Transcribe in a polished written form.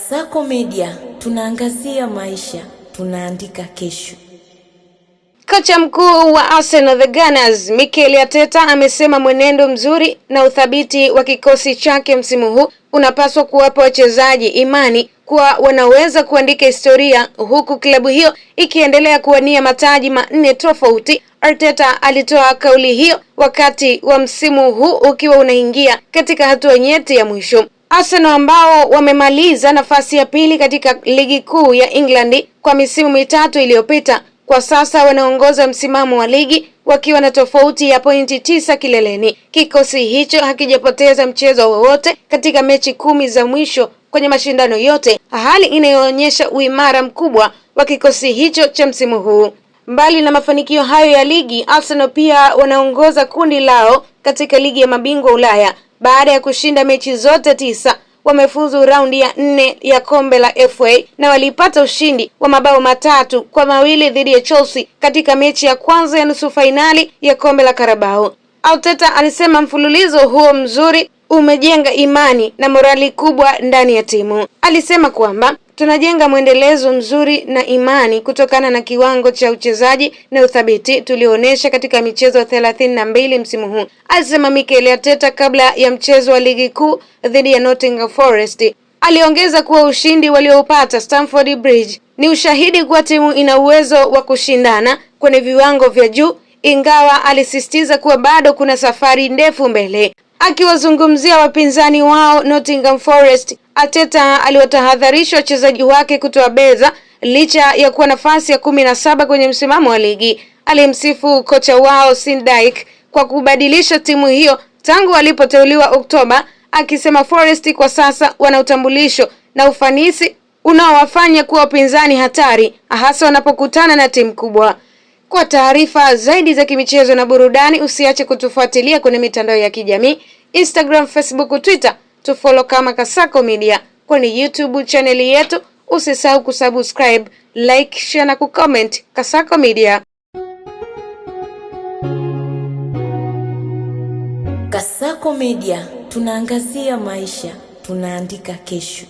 Kasako Media, tunaangazia maisha, tunaandika kesho. Kocha mkuu wa Arsenal the Gunners, Mikel Arteta amesema mwenendo mzuri na uthabiti wa kikosi chake msimu huu unapaswa kuwapa wachezaji imani kuwa wanaweza kuandika historia, huku klabu hiyo ikiendelea kuwania mataji manne tofauti. Arteta alitoa kauli hiyo wakati wa msimu huu ukiwa unaingia katika hatua nyeti ya mwisho. Arsenal ambao wamemaliza nafasi ya pili katika ligi kuu ya England kwa misimu mitatu iliyopita, kwa sasa wanaongoza msimamo wa ligi wakiwa na tofauti ya pointi 9 kileleni. Kikosi hicho hakijapoteza mchezo wowote katika mechi 10 za mwisho kwenye mashindano yote, hali inayoonyesha uimara mkubwa wa kikosi hicho cha msimu huu. Mbali na mafanikio hayo ya ligi, Arsenal pia wanaongoza kundi lao katika ligi ya mabingwa Ulaya. Baada ya kushinda mechi zote 9, wamefuzu raundi ya 4 ya kombe la FA na walipata ushindi wa mabao 3-2 dhidi ya Chelsea katika mechi ya kwanza ya nusu fainali ya kombe la Carabao. Arteta alisema mfululizo huo mzuri umejenga imani na morali kubwa ndani ya timu. Alisema kwamba tunajenga mwendelezo mzuri na imani kutokana na kiwango cha uchezaji na uthabiti tulioonyesha katika michezo 32 msimu huu, alisema Mikel Arteta kabla ya mchezo wa ligi kuu dhidi ya Nottingham Forest. Aliongeza kuwa ushindi walioupata Stamford Bridge ni ushahidi kuwa timu ina uwezo wa kushindana kwenye viwango vya juu, ingawa alisisitiza kuwa bado kuna safari ndefu mbele. Akiwazungumzia wapinzani wao Nottingham Forest, Arteta aliwatahadharisha wachezaji wake kutowabeza licha ya kuwa nafasi ya 17 kwenye msimamo wa ligi. Alimsifu kocha wao Sean Dyche kwa kubadilisha timu hiyo tangu walipoteuliwa Oktoba, akisema Forest kwa sasa wana utambulisho na ufanisi unaowafanya kuwa wapinzani hatari, hasa wanapokutana na timu kubwa. Kwa taarifa zaidi za kimichezo na burudani, usiache kutufuatilia kwenye mitandao ya kijamii, Instagram, Facebook, Twitter. Tufollow kama Kasako Media kwenye YouTube channel yetu. Usisahau kusubscribe, like, share na kucomment. Kasako Media. Kasako Media, tunaangazia maisha, tunaandika kesho.